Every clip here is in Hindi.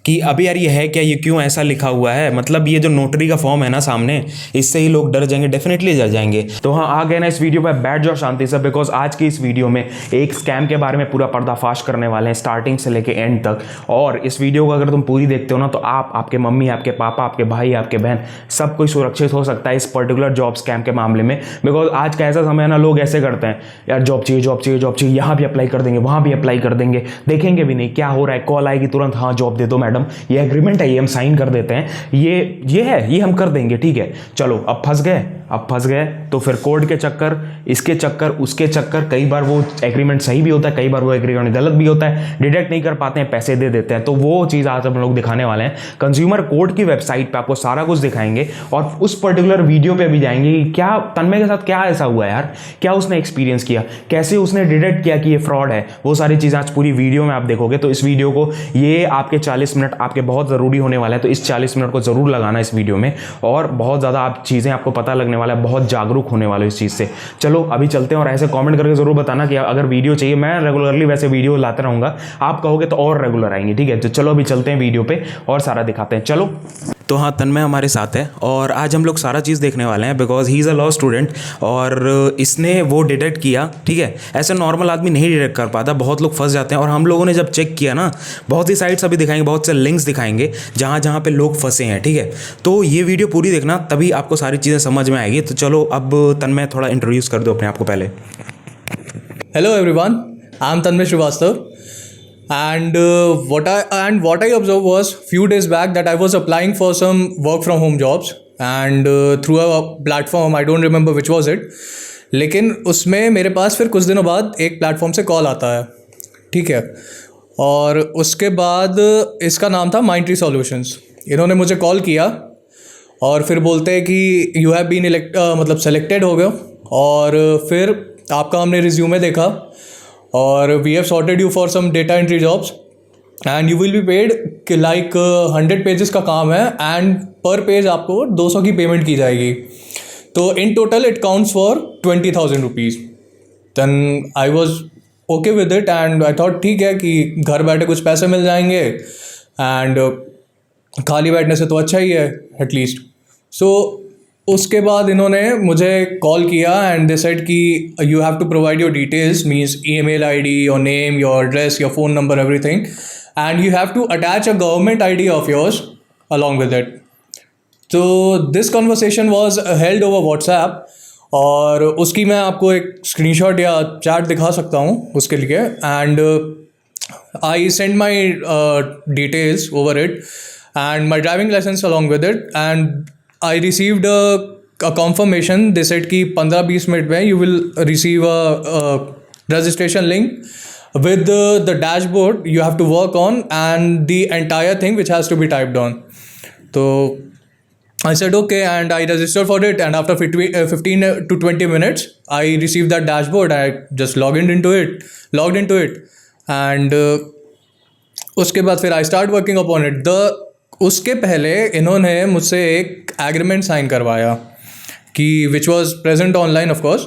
कि अभी यार ये है क्या, ये क्यों ऐसा लिखा हुआ है, मतलब ये जो नोटरी का फॉर्म है ना सामने, इससे ही लोग डर जाएंगे, डेफिनेटली डर जाएंगे। तो हाँ, आ गए ना इस वीडियो पे, बैठ जाओ शांति से, बिकॉज आज की इस वीडियो में एक स्कैम के बारे में पूरा पर्दाफाश करने वाले हैं, स्टार्टिंग से लेके एंड तक। और इस वीडियो को अगर तुम पूरी देखते हो ना, तो आप, आपके मम्मी, आपके पापा, आपके भाई, आपके बहन, सब कोई सुरक्षित हो सकता है इस पर्टिकुलर जॉब स्कैम के मामले में। बिकॉज आज का ऐसा समय है ना, लोग ऐसे करते हैं, यार जॉब चाहिए, जॉब चाहिए, जॉब चाहिए, यहाँ भी अप्लाई कर देंगे, वहाँ भी अप्लाई कर देंगे, देखेंगे भी नहीं क्या हो रहा है, कॉल आएगी तुरंत, हाँ जॉब दे दो मैडम, ये एग्रीमेंट है, ये हम साइन कर देते हैं, ये है, ये हम कर देंगे, ठीक है चलो। अब फंस गए, अब फंस गए तो फिर कोर्ट के चक्कर, इसके चक्कर, उसके चक्कर, कई बार वो एग्रीमेंट सही भी होता है, कई बार वो एग्रीमेंट गलत भी होता है, डिडक्ट नहीं कर पाते हैं, पैसे दे देते हैं। तो वो चीज़ आज हम लोग दिखाने वाले हैं। कंज्यूमर कोर्ट की वेबसाइट पे आपको सारा कुछ दिखाएंगे और उस पर्टिकुलर वीडियो पे भी जाएंगे कि क्या तन्मय के साथ क्या ऐसा हुआ यार, क्या उसने एक्सपीरियंस किया, कैसे उसने डिडक्ट किया कि ये फ्रॉड है, वो सारी चीज़ें आज पूरी वीडियो में आप देखोगे। तो इस वीडियो को, ये आपके 40 मिनट आपके बहुत ज़रूरी होने वाला है, तो इस 40 मिनट को ज़रूर लगाना इस वीडियो में, और बहुत ज़्यादा आप चीज़ें आपको पता लगने वाला है, बहुत जागरूक होने वाले इस चीज़ से। चलो अभी चलते हैं, और ऐसे कमेंट करके ज़रूर बताना कि अगर वीडियो चाहिए, मैं रेगुलरली वैसे वीडियो लाते रहूँगा, आप कहोगे तो और रेगुलर आएंगे, ठीक है। तो चलो अभी चलते हैं वीडियो पे और सारा दिखाते हैं, चलो। तो हाँ, तन्मय हमारे साथ है और आज हम लोग सारा चीज़ देखने वाले हैं, because he is a law student और इसने वो डिटेक्ट किया, ठीक है। ऐसे नॉर्मल आदमी नहीं डिटेक्ट कर पाता, बहुत लोग फंस जाते हैं। और हम लोगों ने जब चेक किया ना, बहुत सी साइट्स अभी दिखाएंगे, बहुत से लिंक्स दिखाएंगे जहाँ जहाँ पे लोग फंसे हैं, ठीक है। तो ये वीडियो पूरी देखना, तभी आपको सारी चीज़ें समझ में आएगी। तो चलो अब तन्मय थोड़ा इंट्रोड्यूस कर दो अपने आप को पहले। Hello everyone, I am Tanmay Srivastav, and what I observed was few days back that I was applying for some work from home jobs and through a platform, I don't remember which was it, लेकिन उसमें मेरे पास फिर कुछ दिनों बाद एक प्लेटफॉर्म से कॉल आता है, ठीक है। और उसके बाद इसका नाम था माइंडट्री सॉल्यूशंस। इन्होंने मुझे कॉल किया और फिर बोलते हैं कि यू हैव बीन मतलब सेलेक्टेड हो गए, और फिर आपका हमने रिज्यूमे देखा और we have sorted you for some data entry jobs and you will be paid कि लाइक 100 पेजेस का काम है एंड पर पेज आपको 200 की पेमेंट की जाएगी। तो in total it counts for 20,000 rupees. Then I was okay with it and I thought ठीक है कि घर बैठे कुछ पैसे मिल जाएंगे एंड खाली बैठने से तो अच्छा ही है एटलीस्ट। सो उसके बाद इन्होंने मुझे कॉल किया एंड दे सेड कि you have to provide your details, means email ID, your name, your address, your phone number, everything, and you have to attach a government ID of yours along with it. तो this conversation was held over WhatsApp, और उसकी मैं आपको एक स्क्रीनशॉट या चैट दिखा सकता हूँ उसके लिए। And I send my details over it and my driving license along with it, and I received a confirmation. They said कि 15-20 मिनट में you will receive a registration link with the dashboard you have to work on and the entire thing which has to be typed on. So I said okay, and I registered for it, and after 15 to 20 minutes I received that dashboard. I just logged into it and उसके बाद फिर I start working upon it. उसके पहले इन्होंने मुझसे एक एग्रीमेंट साइन करवाया कि which was present online of course,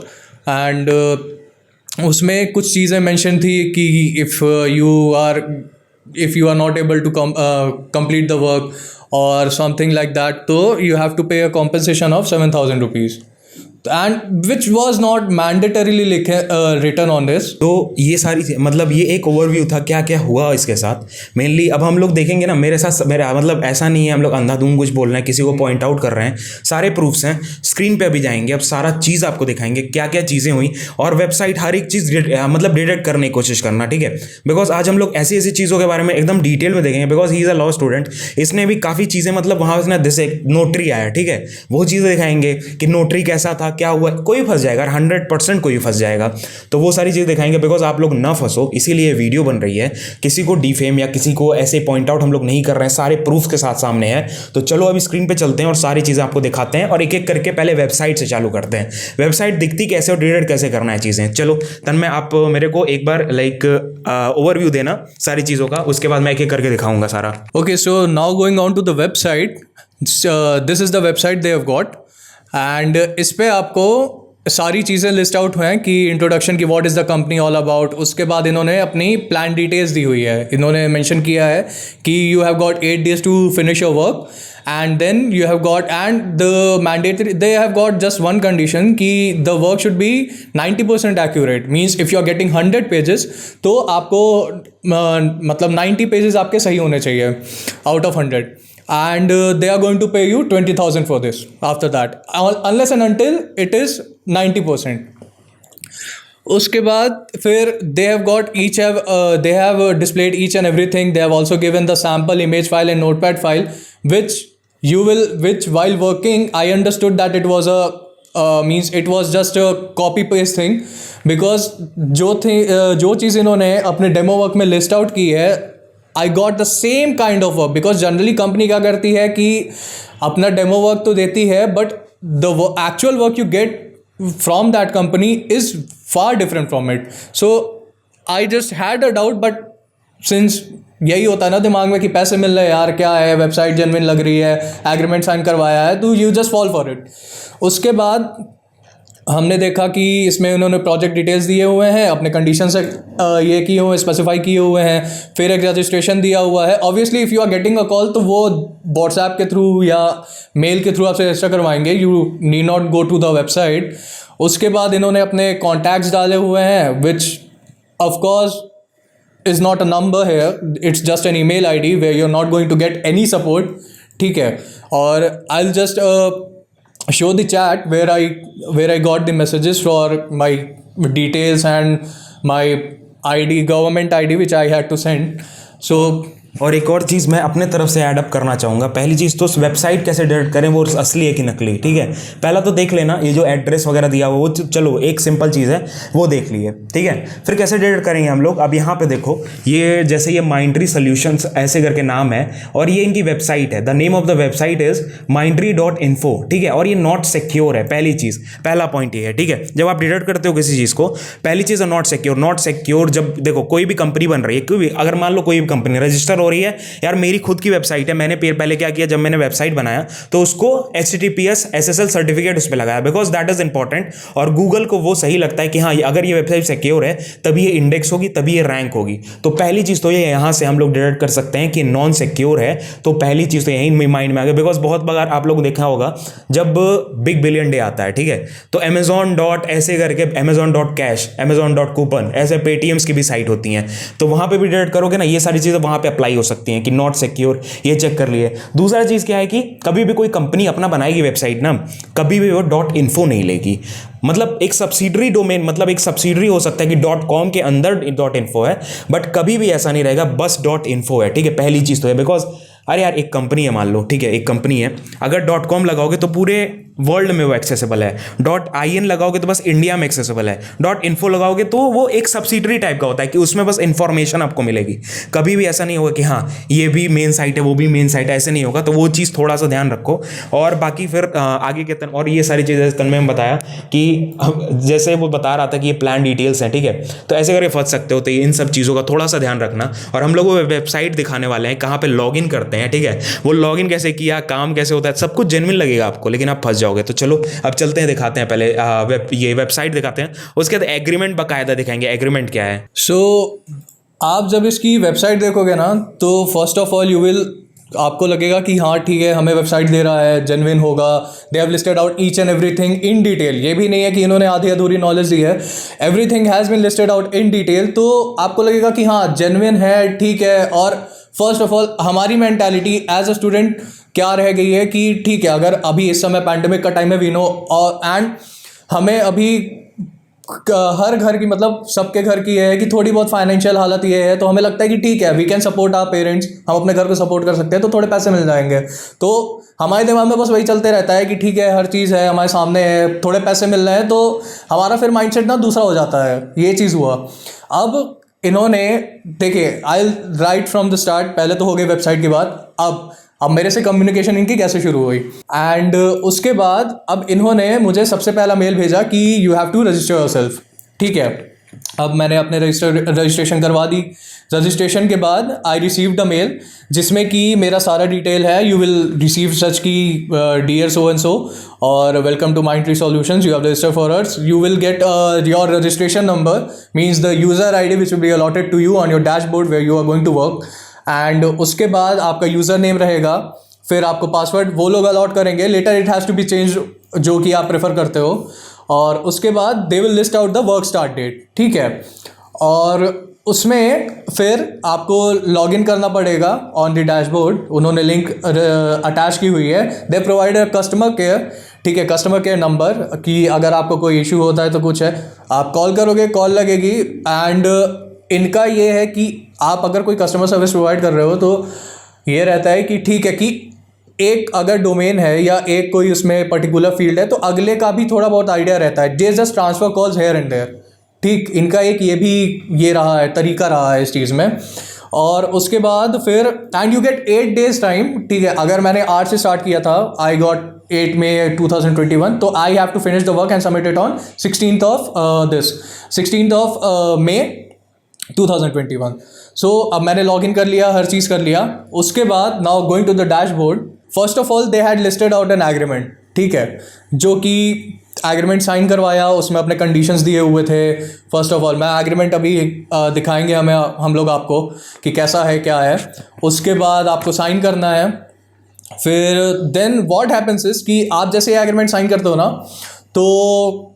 and उसमें कुछ चीज़ें मेंशन थी कि if you are not able to complete the work और समथिंग लाइक दैट, तो you have to pay a compensation of 7,000 rupees, and which was not mandatorily written on this. तो ये सारी मतलब ये एक ओवरव्यू था क्या क्या हुआ इसके साथ मेनली। अब हम लोग देखेंगे ना, मेरा मतलब ऐसा नहीं है हम लोग अंधाधुंध कुछ बोल रहे हैं, किसी को पॉइंट आउट कर रहे हैं, सारे प्रूफ्स हैं, स्क्रीन पे अभी जाएंगे, अब सारा चीज़ आपको दिखाएंगे क्या क्या चीज़ें हुई, और वेबसाइट हर एक चीज़ मतलब डिटेक्ट करने की कोशिश करना, ठीक है। बिकॉज आज हम लोग ऐसी ऐसी चीज़ों के बारे में एकदम डिटेल में देखेंगे, because he is a law student. इसने भी काफ़ी चीज़ें मतलब वहाँ से ना, जैसे नोटरी आया, ठीक है, वो चीज़ें दिखाएंगे कि नोटरी कैसा था, क्या हुआ, कोई फंस जाएगा, 100% कोई फंस जाएगा। तो वो सारी चीज़ दिखाएंगे, बिकॉज आप लोग ना फंसो, इसीलिए वीडियो बन रही है। किसी को डिफेम या किसी को ऐसे पॉइंट आउट हम लोग नहीं कर रहे हैं, सारे प्रूफ के साथ सामने है। तो चलो अभी स्क्रीन पे चलते हैं और सारी चीज़ें आपको दिखाते हैं, और एक एक करके पहले वेबसाइट से चालू करते हैं। वेबसाइट दिखती कैसे और डिटेक्ट कैसे करना है चीज़ें। चलो तन्मय, आप मेरे को एक बार लाइक ओवरव्यू देना सारी चीज़ों का, उसके बाद मैं एक एक करके दिखाऊंगा सारा। Okay, so now going on to the website, this is the website they have got, and इस पे आपको सारी चीज़ें लिस्ट आउट हुए हैं कि इंट्रोडक्शन की what is the company all about. उसके बाद इन्होंने अपनी प्लान डिटेल्स दी हुई है। इन्होंने मेंशन किया है कि you have got 8 days to finish your work and then you have got and the mandatory they have got just one condition कि the work should be 90% accurate. Means if you are getting 100 pages तो आपको मतलब 90 pages आपके सही होने चाहिए out of 100 and they are going to pay you 20,000 for this after that unless and until it is 90%। उसके बाद फिर they have got they have displayed each and everything। they have also given the sample image file and notepad file which while working I understood that it was a means it was just a copy paste thing because जो चीज़ इन्होंने अपने डेमो वर्क में लिस्ट आउट की है I got the same kind of work. Because generally company क्या करती है कि अपना डेमो वर्क तो देती है but the actual work you get from that company is far different from it. So I just had a doubt but since यही होता है ना दिमाग में कि पैसे मिल रहे हैं यार, क्या है, वेबसाइट जेन्युइन लग रही है, एग्रीमेंट साइन करवाया है, तो you just fall for it. उसके बाद हमने देखा कि इसमें उन्होंने प्रोजेक्ट डिटेल्स दिए हुए हैं, अपने कंडीशन से ये किए हुए स्पेसिफाई किए हुए हैं, फिर एक रजिस्ट्रेशन दिया हुआ है। Obviously if you are getting a call तो वो व्हाट्सएप के थ्रू या मेल के थ्रू आपसे रजिस्टर करवाएंगे, you need not go to the website. उसके बाद इन्होंने अपने कॉन्टैक्ट्स डाले हुए हैं which of course is not a number here, it's just an email ID where you're not going to get any support। ठीक है, और I'll just show the chat where I got the messages for my details and my ID, government ID which I had to send। So और एक और चीज़ मैं अपने तरफ से ऐड अप करना चाहूँगा। पहली चीज़ तो वेबसाइट कैसे डिलीट करें, वो असली है कि नकली, ठीक है। पहला तो देख लेना ये जो एड्रेस वगैरह दिया हुआ वो चलो एक सिंपल चीज़ है, वो देख लिए, ठीक है। फिर कैसे डिलीट करेंगे हम लोग, अब यहाँ पे देखो ये जैसे ये माइंड्री सोल्यूशंस ऐसे करके नाम है और ये इनकी वेबसाइट है। The name of the website is mindry.info, ठीक है। और ये नॉट सिक्योर है, पहली चीज़, पहला पॉइंट ये है, ठीक है। जब आप डिलीट करते हो किसी चीज़ को, पहली चीज़ है नॉट सिक्योर। नॉट सिक्योर जब देखो कोई भी कंपनी बन रही है, कोई भी, अगर मान लो कोई भी कंपनी रजिस्टर हो रही है, यार मेरी खुद की वेबसाइट है, मैंने पहले क्या किया, जब मैंने वेबसाइट बनाया तो उसको HTTPS SSL सर्टिफिकेट उस पर लगाया बिकॉज दैट इज इंपॉर्टेंट। और गूगल को वो सही लगता है कि हाँ अगर ये वेबसाइट सिक्योर है तभी ये इंडेक्स होगी, तभी ये रैंक होगी। तो पहली चीज़ तो ये यहाँ से हम लोग डिटेक्ट कर सकते हैं कि नॉन सिक्योर है। तो पहली चीज़ तो यही माइंड में आ गया बिकॉज बहुत बार आप लोग देखा होगा जब बिग बिलियन डे आता है, ठीक है, तो Amazon डॉट ऐसे करके Amazon.cash, Amazon.coupon ऐसे पेटीएम्स की भी साइट होती हैं, तो वहाँ पे भी डिटेक्ट करोगे ना, ये सारी चीज़ें वहाँ पे अप्लाई हो सकती हैं कि नॉट सिक्योर, ये चेक कर लिए। दूसरा चीज़ क्या है कि कभी भी कोई कंपनी अपना बनाएगी वेबसाइट ना, कभी भी वो .info नहीं लेगी। मतलब एक सब्सिडरी डोमेन, मतलब एक सब्सिडरी हो सकता है कि .com के अंदर .info है, बट कभी भी ऐसा नहीं रहेगा बस .info है, ठीक है। पहली चीज़ तो है बिकॉज अरे यार एक कंपनी है, मान लो, ठीक है, एक कंपनी है, अगर .com लगाओगे तो पूरे वर्ल्ड में वो एक्सेसिबल है, .in लगाओगे तो बस इंडिया में एक्सेसिबल है, .info लगाओगे तो वो एक सब्सिडरी टाइप का होता है कि उसमें बस इंफॉर्मेशन आपको मिलेगी। कभी भी ऐसा नहीं होगा कि हाँ ये भी मेन साइट है वो भी मेन साइट है, ऐसे नहीं होगा। तो वो चीज़ थोड़ा सा ध्यान रखो। और बाकी फिर आगे के और ये सारी चीज़ें तन्मय में बताया कि जैसे वो बता रहा था कि ये प्लान डिटेल्स हैं, ठीक है, तो ऐसे करके फंस सकते हो। तो इन सब चीज़ों का थोड़ा सा ध्यान रखना। और हम लोग वो वेबसाइट दिखाने वाले हैं कहाँ पर लॉग इन करते हैं, ठीक है, वो लॉग इन कैसे किया, काम कैसे होता है, सब कुछ जेन्युइन लगेगा आपको, लेकिन आप फंस जाओगे। तो चलो अब चलते हैं, दिखाते हैं पहले ये वेबसाइट दिखाते हैं, उसके बाद एग्रीमेंट बाकायदा दिखाएंगे एग्रीमेंट क्या है। सो आप जब इसकी वेबसाइट देखोगे ना तो first of all you will, आपको लगेगा कि हाँ ठीक है हमें वेबसाइट दे रहा है, जेन्युइन होगा। They have listed out each and everything in detail. ये भी नहीं है कि इन्होंने आधी अधूरी नॉलेज दी है, everything has been listed out in detail. तो आपको लगेगा कि हाँ जेन्युइन है, ठीक है। और फर्स्ट ऑफ ऑल हमारी मेंटालिटी एज अ स्टूडेंट क्या रह गई है कि ठीक है अगर अभी इस समय पैंडेमिक का टाइम है वी नो, और एंड हमें अभी हर घर की, मतलब सबके घर की है कि थोड़ी बहुत फाइनेंशियल हालत ये है, तो हमें लगता है कि ठीक है we can support our parents, हम अपने घर को सपोर्ट कर सकते हैं, तो थोड़े पैसे मिल जाएंगे। तो हमारे दिमाग में बस वही चलते रहता है कि ठीक है हर चीज़ है हमारे सामने है, थोड़े पैसे मिल रहे हैं, तो हमारा फिर माइंडसेट ना दूसरा हो जाता है। ये चीज़ हुआ। अब इन्होंने देखिए, आई राइट फ्रॉम द स्टार्ट, पहले तो हो गई वेबसाइट की बात। अब मेरे से कम्युनिकेशन इनकी कैसे शुरू हुई, एंड उसके बाद अब इन्होंने मुझे सबसे पहला मेल भेजा कि you have to register yourself, ठीक है। अब मैंने अपने रजिस्ट्रेशन करवा दी। रजिस्ट्रेशन के बाद आई रिसीव्ड अ मेल जिसमें कि मेरा सारा डिटेल है। यू विल रिसीव सच की डियर सो एंड सो और welcome to Mind Tree Solutions, you have registered for us, you will get your registration number means the user I D which will be allotted to you on your dashboard where you are going to work. And उसके बाद आपका यूज़र नेम रहेगा, फिर आपको पासवर्ड वो लोग अलॉट करेंगे, later it has to be change जो कि आप प्रेफर करते हो। और उसके बाद they will list out the work start date, ठीक है। और उसमें फिर आपको लॉगिन करना पड़ेगा ऑन द डैशबोर्ड। उन्होंने लिंक अटैच की हुई है। They provide a customer care, ठीक है, कस्टमर केयर नंबर कि अगर आपको कोई इशू होता है तो कुछ है आप कॉल करोगे, कॉल लगेगी। एंड इनका ये है कि आप अगर कोई कस्टमर सर्विस प्रोवाइड कर रहे हो तो ये रहता है कि ठीक है कि एक अगर डोमेन है या एक कोई उसमें पर्टिकुलर फील्ड है तो अगले का भी थोड़ा बहुत आइडिया रहता है। They just transfer calls here and there, ठीक। इनका एक ये भी ये रहा है, तरीका रहा है इस चीज़ में। और उसके बाद फिर and you get 8 days time, ठीक है। अगर मैंने 8 से स्टार्ट किया था, आई गॉट 8 May 2021, तो I have to finish the work and submit it on 16th of May 2021। So अब मैंने लॉग इन कर लिया, हर चीज़ कर लिया। उसके बाद now going to the dashboard, first of all they had listed out an agreement, ठीक है, जो कि एग्रीमेंट साइन करवाया, उसमें अपने कंडीशंस दिए हुए थे। फर्स्ट ऑफ ऑल मैं एग्रीमेंट अभी दिखाएंगे हम लोग आपको कि कैसा है क्या है। उसके बाद आपको साइन करना है। फिर देन व्हाट हैपेंस इज कि आप जैसे एग्रीमेंट साइन करते हो ना, तो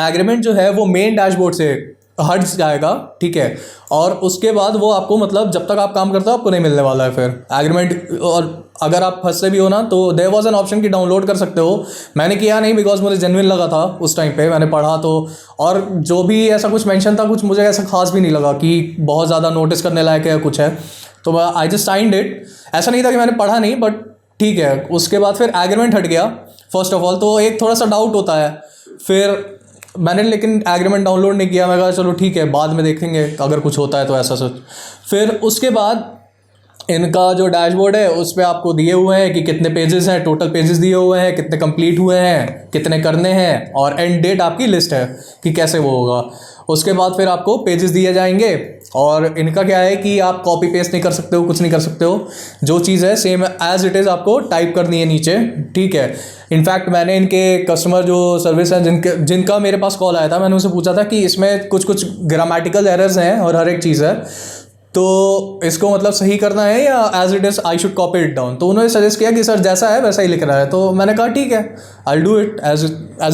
एग्रीमेंट जो है वो मेन डैशबोर्ड से हट जाएगा, ठीक है। और उसके बाद वो आपको मतलब जब तक आप काम करते हो आपको नहीं मिलने वाला है फिर एग्रीमेंट। और अगर आप फंसते भी हो ना तो देयर वाज एन ऑप्शन कि डाउनलोड कर सकते हो। मैंने किया नहीं बिकॉज मुझे जेन्युइन लगा था उस टाइम पे, मैंने पढ़ा तो, और जो भी ऐसा कुछ मेंशन था कुछ मुझे ऐसा खास भी नहीं लगा कि बहुत ज़्यादा नोटिस करने लायक है कुछ है, तो आई जस्ट साइंड इट। ऐसा नहीं था कि मैंने पढ़ा नहीं, बट ठीक है। उसके बाद फिर एग्रीमेंट हट गया फर्स्ट ऑफ ऑल, तो एक थोड़ा सा डाउट होता है। फिर मैंने लेकिन एग्रीमेंट डाउनलोड नहीं किया, मैं कहा चलो ठीक है बाद में देखेंगे अगर कुछ होता है तो ऐसा सच। फिर उसके बाद इनका जो डैशबोर्ड है उस पर आपको दिए हुए हैं कि कितने पेजेस हैं, टोटल पेजेस दिए हुए हैं, कितने कंप्लीट हुए हैं, कितने करने हैं, और एंड डेट आपकी लिस्ट है कि कैसे वो होगा। उसके बाद फिर आपको पेजेस दिए जाएंगे। और इनका क्या है कि आप कॉपी पेस्ट नहीं कर सकते हो, कुछ नहीं कर सकते हो, जो चीज़ है सेम एज इट इज़ आपको टाइप करनी है नीचे, ठीक है। इनफैक्ट मैंने इनके कस्टमर जो सर्विस हैं जिनका मेरे पास कॉल आया था, मैंने उनसे पूछा था कि इसमें कुछ ग्रामेटिकल एरर्स हैं और हर एक चीज़ है, तो इसको मतलब सही करना है या as it is I should copy it down. तो उन्होंने सजेस्ट किया कि सर जैसा है वैसा ही लिख रहा है। तो मैंने कहा ठीक है, I do it as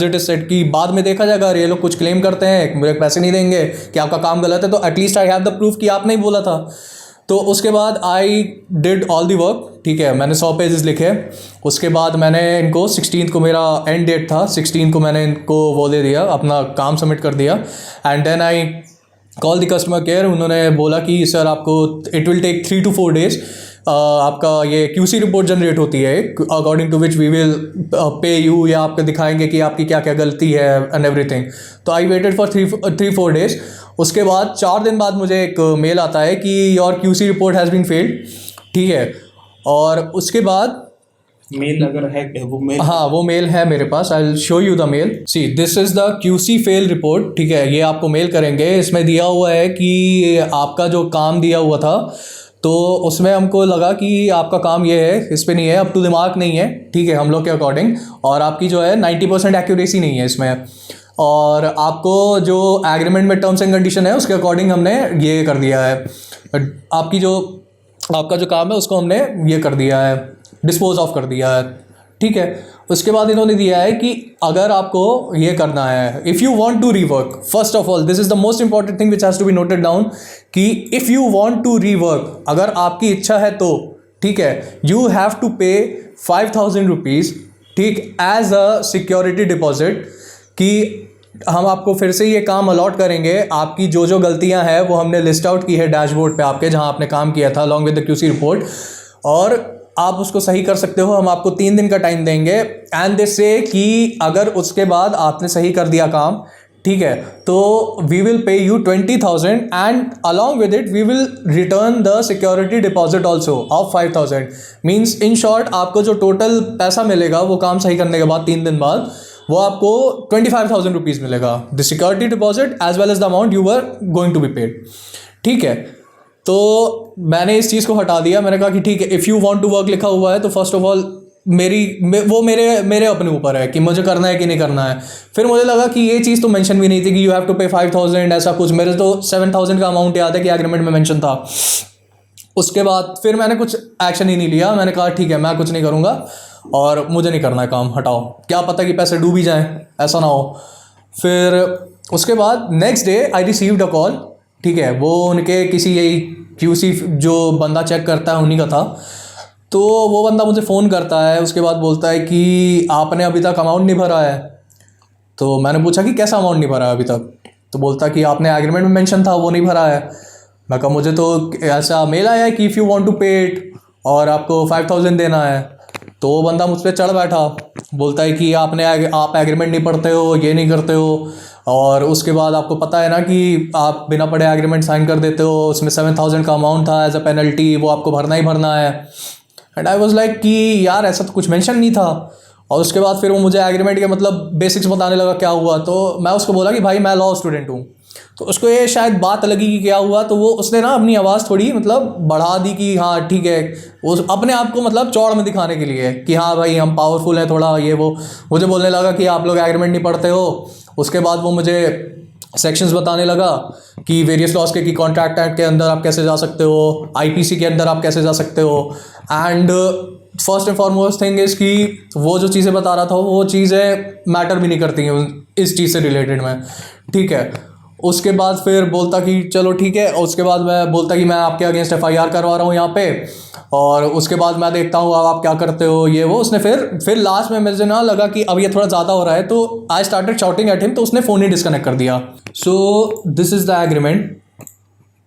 it is set, कि बाद में देखा जाएगा। ये लोग कुछ क्लेम करते हैं, मुझे पैसे नहीं देंगे कि आपका काम गलत है, तो at least I have the proof कि आपने ही बोला था। तो उसके बाद I did all the work, ठीक है। मैंने 100 पेजेस लिखे। उसके बाद मैंने इनको 16th को मेरा एंड डेट था, 16 को मैंने इनको वो दे दिया, अपना काम सबमिट कर दिया। And then I call the customer care. उन्होंने बोला कि सर आपको it will take 3 to 4 days आपका ये QC रिपोर्ट जनरेट होती है according to which we will pay you, या आपको दिखाएंगे कि आपकी क्या क्या गलती है एंड एवरीथिंग। तो आई वेटेड फॉर 3-4 days। उसके बाद 4 दिन बाद मुझे एक मेल आता है कि your QC report has been failed, ठीक है। और उसके बाद मेल अगर है वो मेल, हाँ वो मेल है मेरे पास, I will show you the mail. See this is the QC fail report, ठीक है। ये आपको मेल करेंगे। इसमें दिया हुआ है कि आपका जो काम दिया हुआ था तो उसमें हमको लगा कि आपका काम ये है, इस पर नहीं है, अप टू द मार्क नहीं है, ठीक है, हम लोग के अकॉर्डिंग। और आपकी जो है 90% एक्यूरेसी नहीं है इसमें। और आपको जो एग्रीमेंट में टर्म्स एंड कंडीशन है उसके अकॉर्डिंग हमने ये कर दिया है, आपका जो काम है उसको हमने ये कर दिया है, डिस्पोज ऑफ कर दिया है, ठीक है। उसके बाद इन्होंने दिया है कि अगर आपको ये करना है, if you want to rework, first of all this is the most important thing which has to be noted down, कि if you want to rework, अगर आपकी इच्छा है तो, ठीक है, you have to pay 5,000 rupees, ठीक, एज अ सिक्योरिटी डिपॉजिट, कि हम आपको फिर से ये काम अलॉट करेंगे। आपकी जो जो गलतियां हैं वो हमने लिस्ट आउट की है डैशबोर्ड पे आपके, जहां आपने काम किया था along with the QC report, और आप उसको सही कर सकते हो। हम आपको 3 दिन का टाइम देंगे। एंड दिस से कि अगर उसके बाद आपने सही कर दिया काम, ठीक है, तो we will pay you 20,000 and along with it we will return the security deposit also of 5,000। Means in short आपको जो टोटल पैसा मिलेगा वो काम सही करने के बाद 3 दिन बाद, वो आपको 25,000 रुपीज़ मिलेगा, the security deposit as well as the amount you were going to be paid. ठीक है, तो मैंने इस चीज़ को हटा दिया। मैंने कहा कि ठीक है, if you want to work लिखा हुआ है तो फर्स्ट ऑफ ऑल वो मेरे अपने ऊपर है कि मुझे करना है कि नहीं करना है। फिर मुझे लगा कि ये चीज़ तो मेंशन भी नहीं थी कि यू हैव टू पे 5,000 ऐसा कुछ। मेरे तो 7,000 का अमाउंट याद है कि एग्रीमेंट में मेंशन था। उसके बाद फिर मैंने कुछ एक्शन ही नहीं लिया। मैंने कहा ठीक है, मैं कुछ नहीं करूँगा और मुझे नहीं करना है काम, हटाओ, क्या पता कि पैसे डूब ही जाएँ, ऐसा ना हो। फिर उसके बाद next day I received a call. ठीक है, वो उनके किसी यही QC जो बंदा चेक करता है उन्हीं का था। तो वो बंदा मुझे फ़ोन करता है, उसके बाद बोलता है कि आपने अभी तक अमाउंट नहीं भरा है। तो मैंने पूछा कि कैसा अमाउंट नहीं भरा है अभी तक? तो बोलता है कि आपने एग्रीमेंट में मेंशन था वो नहीं भरा है। मैं कहा मुझे तो ऐसा मेल आया है कि इफ़ यू वांट टू पे इट और आपको 5,000 देना है। तो वो बंदा मुझ पर चढ़ बैठा, बोलता है कि आप एग्रीमेंट नहीं पढ़ते हो, ये नहीं करते हो, और उसके बाद आपको पता है ना कि आप बिना पढ़े एग्रीमेंट साइन कर देते हो, उसमें 7,000 का अमाउंट था एज अ पेनल्टी, वो आपको भरना ही भरना है। एंड आई वॉज लाइक कि यार ऐसा तो कुछ मेंशन नहीं था। और उसके बाद फिर वो मुझे एग्रीमेंट के मतलब बेसिक्स बताने लगा क्या हुआ। तो मैं उसको बोला कि भाई मैं लॉ स्टूडेंट हूँ। तो उसको ये शायद बात लगी कि क्या हुआ, तो वो उसने ना अपनी आवाज़ थोड़ी मतलब बढ़ा दी कि हाँ ठीक है, वो अपने आप को मतलब चौड़ में दिखाने के लिए कि हाँ भाई हम पावरफुल हैं थोड़ा, ये वो मुझे बोलने लगा कि आप लोग एग्रीमेंट नहीं पढ़ते हो। उसके बाद वो मुझे सेक्शंस बताने लगा कि वेरियस लॉज के, कि कॉन्ट्रैक्ट एक्ट के अंदर आप कैसे जा सकते हो, IPC के अंदर आप कैसे जा सकते हो। And first and foremost thing is कि वो जो चीज़ें बता रहा था वो चीज़ें मैटर भी नहीं करती हैं इस चीज़ से रिलेटेड में। ठीक है, उसके बाद फिर बोलता कि चलो ठीक है, और उसके बाद मैं बोलता कि मैं आपके अगेंस्ट FIR करवा रहा हूँ यहाँ पे, और उसके बाद मैं देखता हूँ अब आप क्या करते हो, ये वो। उसने फिर लास्ट में मुझे ना लगा कि अब ये थोड़ा ज़्यादा हो रहा है, तो I started shouting at him, तो उसने फ़ोन ही डिस्कनेक्ट कर दिया। So this is the agreement,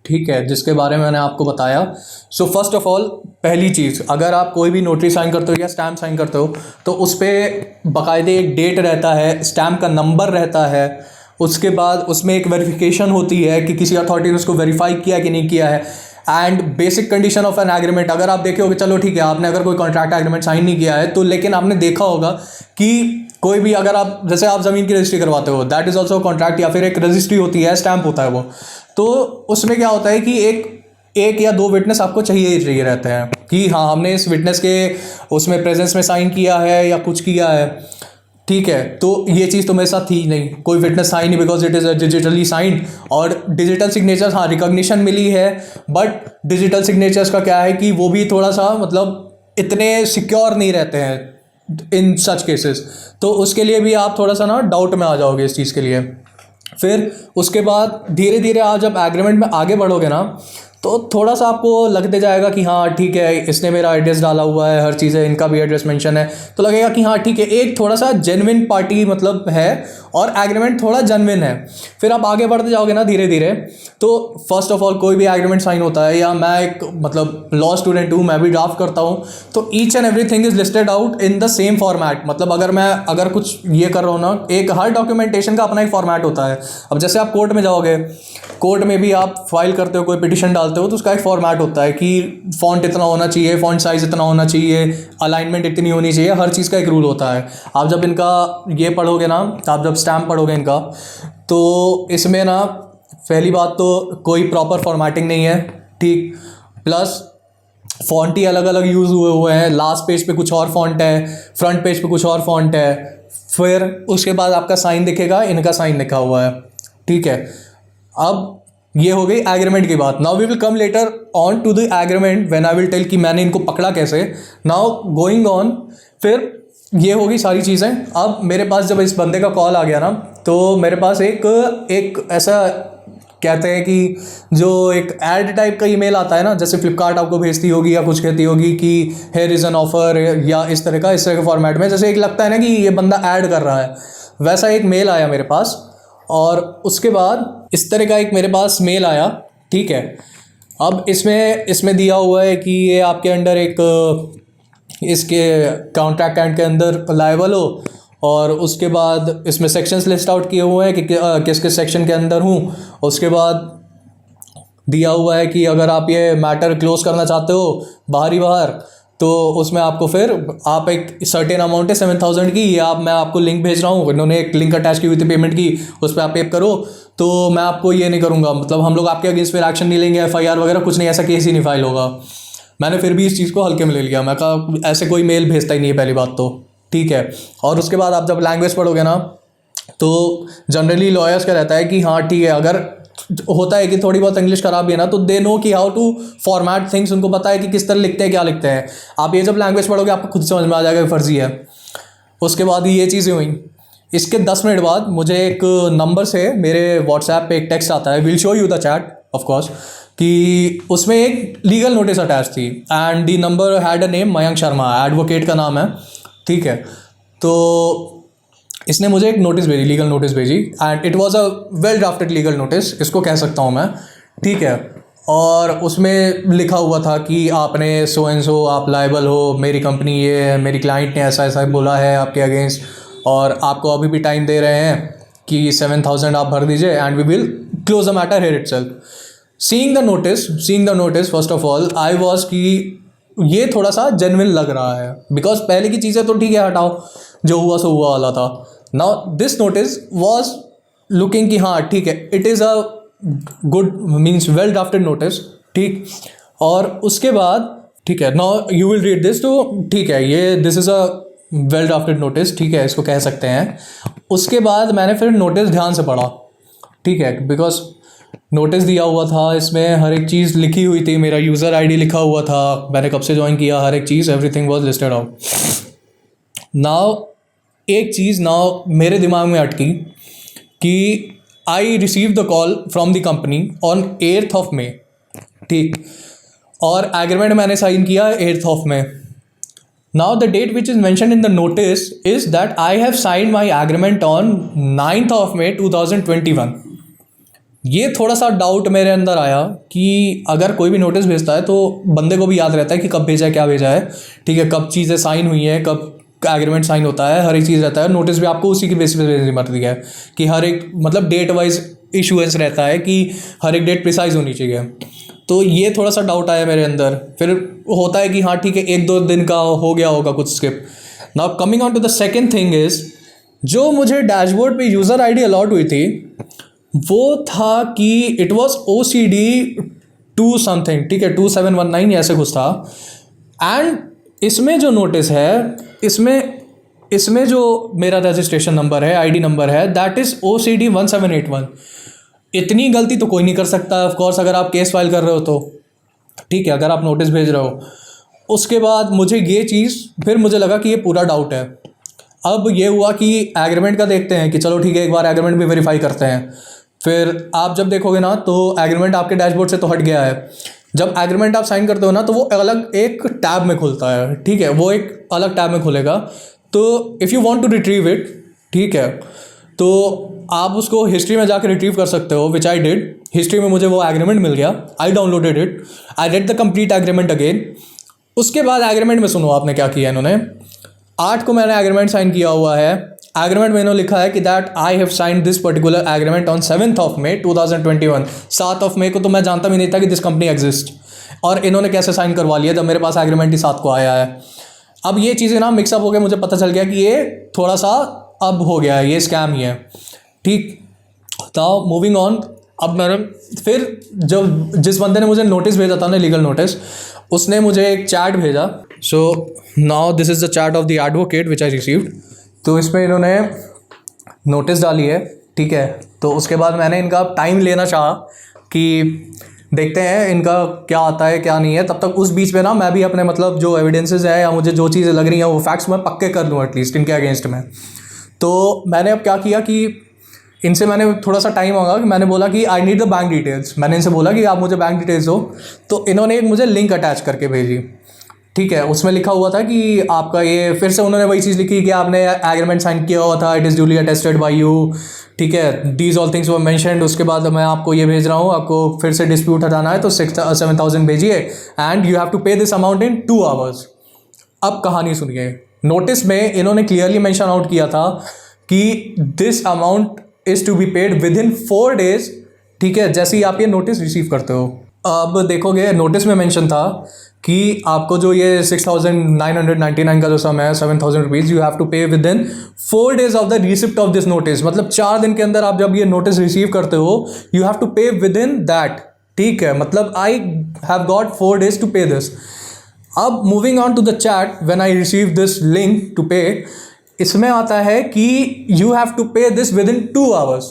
ठीक है, जिसके बारे में मैंने आपको बताया। सो फर्स्ट ऑफ ऑल पहली चीज़, अगर आप कोई भी नोटरी साइन करते हो या स्टैम्प साइन करते हो तो उस पर बाकायदे एक डेट रहता है, स्टैम्प का नंबर रहता है। उसके बाद उसमें एक वेरिफिकेशन होती है कि किसी अथॉरिटी ने उसको वेरीफाई किया कि नहीं किया है। And basic condition of an agreement, अगर आप देखे होगे, चलो ठीक है आपने अगर कोई कॉन्ट्रैक्ट एग्रीमेंट साइन नहीं किया है तो, लेकिन आपने देखा होगा कि कोई भी, अगर आप जैसे आप ज़मीन की रजिस्ट्री करवाते हो, दैट इज़ ऑल्सो कॉन्ट्रैक्ट, या फिर एक रजिस्ट्री होती है, स्टैम्प होता है वो। तो उसमें क्या होता है कि एक या दो विटनेस आपको चाहिए ही चाहिए रहते हैं कि हाँ हमने इस विटनेस के उसमें प्रेजेंस में साइन किया है या कुछ किया है। ठीक है, तो ये चीज़ तो मेरे साथ थी नहीं, कोई विटनेस साइन नहीं, because it is digitally signed. और डिजिटल सिग्नेचर्स, हाँ रिकॉग्निशन मिली है, बट डिजिटल सिग्नेचर्स का क्या है कि वो भी थोड़ा सा मतलब इतने सिक्योर नहीं रहते हैं इन सच केसेस। तो उसके लिए भी आप थोड़ा सा ना डाउट में आ जाओगे इस चीज़ के लिए। फिर उसके बाद धीरे धीरे आप जब एग्रीमेंट में आगे बढ़ोगे ना, तो थोड़ा सा आपको लगते जाएगा कि हाँ ठीक है, इसने मेरा एड्रेस डाला हुआ है, हर चीज़ है, इनका भी एड्रेस मेंशन है, तो लगेगा कि हाँ ठीक है, एक थोड़ा सा जेन्युइन पार्टी मतलब है और एग्रीमेंट थोड़ा जेन्युइन है। फिर आप आगे बढ़ते जाओगे ना धीरे धीरे, तो फर्स्ट ऑफ ऑल कोई भी एग्रीमेंट साइन होता है, या मैं एक मतलब लॉ स्टूडेंट हूँ, मैं भी ड्राफ्ट करता हूँ, तो each and everything is listed out in the same format. मतलब अगर कुछ ये कर रहा हूँ ना, एक हर डॉक्यूमेंटेशन का अपना एक फॉर्मेट होता है। अब जैसे आप कोर्ट में जाओगे, कोर्ट में भी आप फाइल करते हो, कोई पिटिशन डालते हो, तो उसका एक फॉर्मेट होता है कि फॉन्ट इतना होना चाहिए, फॉन्ट साइज इतना होना चाहिए, अलाइनमेंट इतनी होनी चाहिए, हर चीज़ का एक रूल होता है। आप जब इनका ये पढ़ोगे ना, आप जब स्टैम्प पढ़ोगे इनका, तो इसमें ना पहली बात तो कोई प्रॉपर फॉर्मेटिंग नहीं है, ठीक, प्लस फॉन्ट ही अलग अलग यूज़ हुए हैं, लास्ट पेज पे कुछ और फॉन्ट है, फ्रंट पेज पे कुछ और फॉन्ट है। फिर उसके बाद आपका साइन दिखेगा, इनका साइन लिखा हुआ है, ठीक है। अब ये हो गई एग्रीमेंट की बात। Now we will come later on to the agreement when I will tell कि मैंने इनको पकड़ा कैसे। नाउ गोइंग ऑन, फिर ये हो गई सारी चीज़ें। अब मेरे पास जब इस बंदे का कॉल आ गया ना, तो मेरे पास एक ऐसा कहते हैं कि जो एक ऐड टाइप का ईमेल आता है ना, जैसे फ्लिपकार्ट आपको भेजती होगी या कुछ कहती होगी कि हियर इज़ एन ऑफर, या इस तरह के फॉर्मेट में, जैसे एक लगता है ना कि ये बंदा ऐड कर रहा है, वैसा एक मेल आया मेरे पास। और उसके बाद इस तरह का एक मेरे पास मेल आया, ठीक है। अब इसमें दिया हुआ है कि ये आपके अंडर इसके कॉन्ट्रैक्ट एंड के अंदर लायबल हो, और उसके बाद इसमें सेक्शंस लिस्ट आउट किए हुए हैं कि किस किस सेक्शन के अंदर हूँ। उसके बाद दिया हुआ है कि अगर आप ये मैटर क्लोज करना चाहते हो बाहर, तो उसमें आपको फिर आप एक सर्टेन अमाउंट है 7,000 की, ये मैं आपको लिंक भेज रहा हूँ, इन्होंने एक लिंक अटैच की हुई थी पेमेंट की, उस पर आप पे करो, तो मैं आपको ये नहीं करूँगा, मतलब हम लोग आपके अगेंस्ट फिर एक्शन नहीं लेंगे, FIR वगैरह कुछ नहीं, ऐसा केस ही नहीं फाइल होगा। मैंने फिर भी इस चीज़ को हल्के में ले लिया, मैं कहा ऐसे कोई मेल भेजता ही नहीं है पहली बात तो, ठीक है। और उसके बाद आप जब लैंग्वेज पढ़ोगे ना, तो जनरली लॉयर्स का रहता है कि हाँ ठीक है, अगर होता है कि थोड़ी बहुत इंग्लिश खराब भी है ना, तो दे नो कि हाउ टू फॉर्मेट थिंग्स, उनको पता है कि किस तरह लिखते हैं, क्या लिखते हैं। आप ये जब लैंग्वेज पढ़ोगे आपको खुद समझ में आ जाएगा फर्जी है। उसके बाद ये चीज़ें हुई। इसके 10 मिनट बाद मुझे एक नंबर से मेरे व्हाट्सएप पे एक टेक्स्ट आता है, will show you the chat off course, कि उसमें एक लीगल नोटिस अटैच थी and the number had a name Mayank Sharma, advocate का नाम है, ठीक है। तो इसने मुझे एक नोटिस भेजी, लीगल नोटिस भेजी, and it was a well drafted legal notice, इसको कह सकता हूँ मैं, ठीक है। और उसमें लिखा हुआ था कि आपने सो एंड सो, आप लायबल हो, मेरी कंपनी ये है, मेरी क्लाइंट ने ऐसा ऐसा बोला है आपके अगेंस्ट, और आपको अभी भी टाइम दे रहे हैं कि 7,000 आप भर दीजिए and we will close the matter here itself. Seeing the notice first of all I was कि ये थोड़ा सा जेन्युइन लग रहा है, बिकॉज पहले की चीज़ें तो ठीक है हटाओ, जो हुआ सो हुआ वाला था। Now this notice was looking कि हाँ ठीक है, it is a good means well drafted notice, ठीक। और उसके बाद ठीक है, now you will read this, तो ठीक है, ये this is a well drafted notice, ठीक है, इसको कह सकते हैं। उसके बाद मैंने फिर नोटिस ध्यान से पढ़ा, ठीक है, बिकॉज नोटिस दिया हुआ था, इसमें हर एक चीज़ लिखी हुई थी, मेरा यूज़र आईडी लिखा हुआ था, मैंने कब से ज्वाइन किया, हर एक चीज़, everything was listed out. Now एक चीज़ नाउ मेरे दिमाग में अटकी कि I receive the call from the company on 8th of May, ठीक, और एग्रीमेंट मैंने साइन किया 8th of May। Now the date which is mention in the notice is that I have sign my agreement on 9th of May 2021। ये थोड़ा सा डाउट मेरे अंदर आया कि अगर कोई भी नोटिस भेजता है तो बंदे को भी याद रहता है कि कब भेजा है, क्या भेजा है, ठीक है, कब चीज़ें साइन हुई हैं, कब एग्रीमेंट साइन होता है, हर एक चीज़ रहता है। नोटिस भी आपको उसी की बेसिस पे भेजनी पड़ती है कि हर एक मतलब डेट वाइज इशूएंस रहता है कि हर एक डेट प्रिसाइज होनी चाहिए। तो ये थोड़ा सा डाउट आया मेरे अंदर। फिर होता है कि हाँ ठीक है, 1-2 दिन का हो गया होगा कुछ स्किप। Now coming on to the second thing is, जो मुझे डैशबोर्ड पे यूज़र आईडी अलॉट हुई थी वो था कि इट वाज OCD 2 समथिंग, ठीक है, 2719 ऐसे कुछ था। एंड इसमें जो नोटिस है, इसमें जो मेरा रजिस्ट्रेशन नंबर है, आईडी नंबर है, दैट इज़ OCD 1781। इतनी गलती तो कोई नहीं कर सकता ऑफ कोर्स, अगर आप केस फाइल कर रहे हो तो, ठीक है, अगर आप नोटिस भेज रहे हो। उसके बाद मुझे ये चीज़, फिर मुझे लगा कि ये पूरा डाउट है। अब ये हुआ कि एग्रीमेंट का देखते हैं कि चलो ठीक है, एक बार एग्रीमेंट भी वेरीफाई करते हैं। फिर आप जब देखोगे ना तो एग्रीमेंट आपके डैशबोर्ड से तो हट गया है। जब एग्रीमेंट आप साइन करते हो ना तो वो अलग एक टैब में खुलता है, ठीक है, वो एक अलग टैब में खुलेगा। तो if you want to retrieve it, ठीक है, तो आप उसको हिस्ट्री में जाकर रिट्रीव कर सकते हो, विच आई डिड। हिस्ट्री में मुझे वो एग्रीमेंट मिल गया, I downloaded it, I read the complete agreement again. उसके बाद एग्रीमेंट में सुनो आपने क्या किया, इन्होंने 8 को मैंने एग्रीमेंट साइन किया हुआ है। एग्रीमेंट में इन्होंने लिखा है कि that I have sign this particular agreement on 7th of May 2021। 7 of May को तो मैं जानता भी नहीं था कि दिस कंपनी एग्जिस्ट, और इन्होंने कैसे साइन करवा लिया जब मेरे पास एग्रीमेंट ही 7 को आया है। अब ये चीज़ें ना मिक्सअप हो गए, मुझे पता चल गया कि ये थोड़ा सा अब हो गया है, ये स्कैम ही है, ठीक। तो मूविंग ऑन, अब मैंने फिर जब जिस बंदे ने मुझे नोटिस भेजा था ना, लीगल नोटिस, उसने मुझे एक चैट भेजा। So now this is the chat off the advocate which I received. तो इसमें इन्होंने नोटिस डाली है, ठीक है। तो उसके बाद मैंने इनका टाइम लेना चाहा कि देखते हैं इनका क्या आता है क्या नहीं है। तब तक उस बीच में ना मैं भी अपने मतलब जो एविडेंसेस है या मुझे जो चीज़ें लग रही हैं वो फैक्ट्स मैं पक्के कर लूँ एटलीस्ट इनके अगेंस्ट में। तो मैंने अब क्या किया कि इनसे मैंने थोड़ा सा टाइम मांगा कि मैंने बोला कि I need the bank details. मैंने इनसे बोला कि आप मुझे बैंक डिटेल्स दो। तो इन्होंने एक मुझे लिंक अटैच करके भेजी, ठीक है। उसमें लिखा हुआ था कि आपका ये, फिर से उन्होंने वही चीज़ लिखी कि आपने एग्रीमेंट साइन किया हुआ था, it is duly attested bye you, ठीक है, these all things were mentioned. उसके बाद मैं आपको ये भेज रहा हूँ, आपको फिर से डिस्प्यूट हटाना है तो 7,000 भेजिए and you have to pay this amount in 2 hours। अब कहानी सुनिए, नोटिस में इन्होंने क्लियरली मेंशन आउट किया था कि this amount is to be paid within 4 days, ठीक है, जैसे ही आप ये नोटिस रिसीव करते हो। अब देखोगे नोटिस में मेंशन था कि आपको जो ये 6,999 का जो सम है 7,000 rupees you have to pay within 4 days of the receipt of this notice. मतलब 4 दिन के अंदर आप जब ये नोटिस रिसीव करते हो you have to pay within that. ठीक है, मतलब I have got 4 days to pay this. अब moving on to the chat when I receive this link to pay, इसमें आता है कि you have to pay this within 2 hours।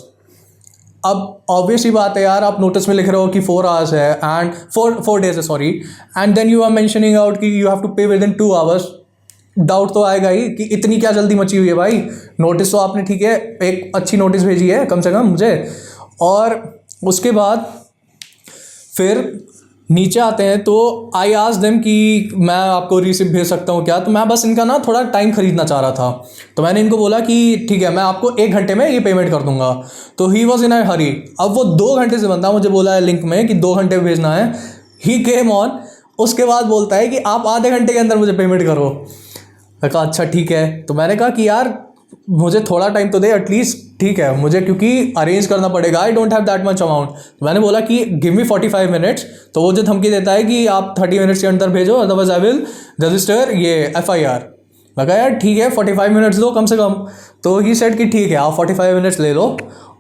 अब ऑब्वियस ही बात है यार, आप नोटिस में लिख रहे हो कि 4 hours है एंड 4 days है sorry, and then you are mentioning out कि you have to pay within 2 hours। Doubt तो आएगा ही कि इतनी क्या जल्दी मची हुई है भाई। नोटिस तो आपने ठीक है एक अच्छी नोटिस भेजी है कम से कम मुझे। और उसके बाद फिर नीचे आते हैं तो आई आस्क्ड देम कि मैं आपको रिसिप्ट भेज सकता हूँ क्या। तो मैं बस इनका ना थोड़ा टाइम खरीदना चाह रहा था, तो मैंने इनको बोला कि ठीक है मैं आपको 1 घंटे में ये पेमेंट कर दूंगा। तो ही वॉज इन अ हरी। अब वो 2 घंटे से बंदा मुझे बोला है लिंक में कि 2 घंटे में भेजना है। ही केम ऑन, उसके बाद बोलता है कि आप आधे घंटे के अंदर मुझे पेमेंट करो। मैं कहा अच्छा ठीक है। तो मैंने कहा कि यार मुझे थोड़ा टाइम तो दे एटलीस्ट, ठीक है मुझे क्योंकि अरेंज करना पड़ेगा, I don't have that much amount. तो मैंने बोला कि गिव मी 45 मिनट्स। तो वो जो धमकी देता है कि आप 30 मिनट्स के अंदर भेजो अदरवाइज आई विल रजिस्टर ये FIR। मैं कहा यार ठीक है 45 मिनट्स दो कम से कम। तो ही सेड कि ठीक है आप 45 मिनट्स ले लो,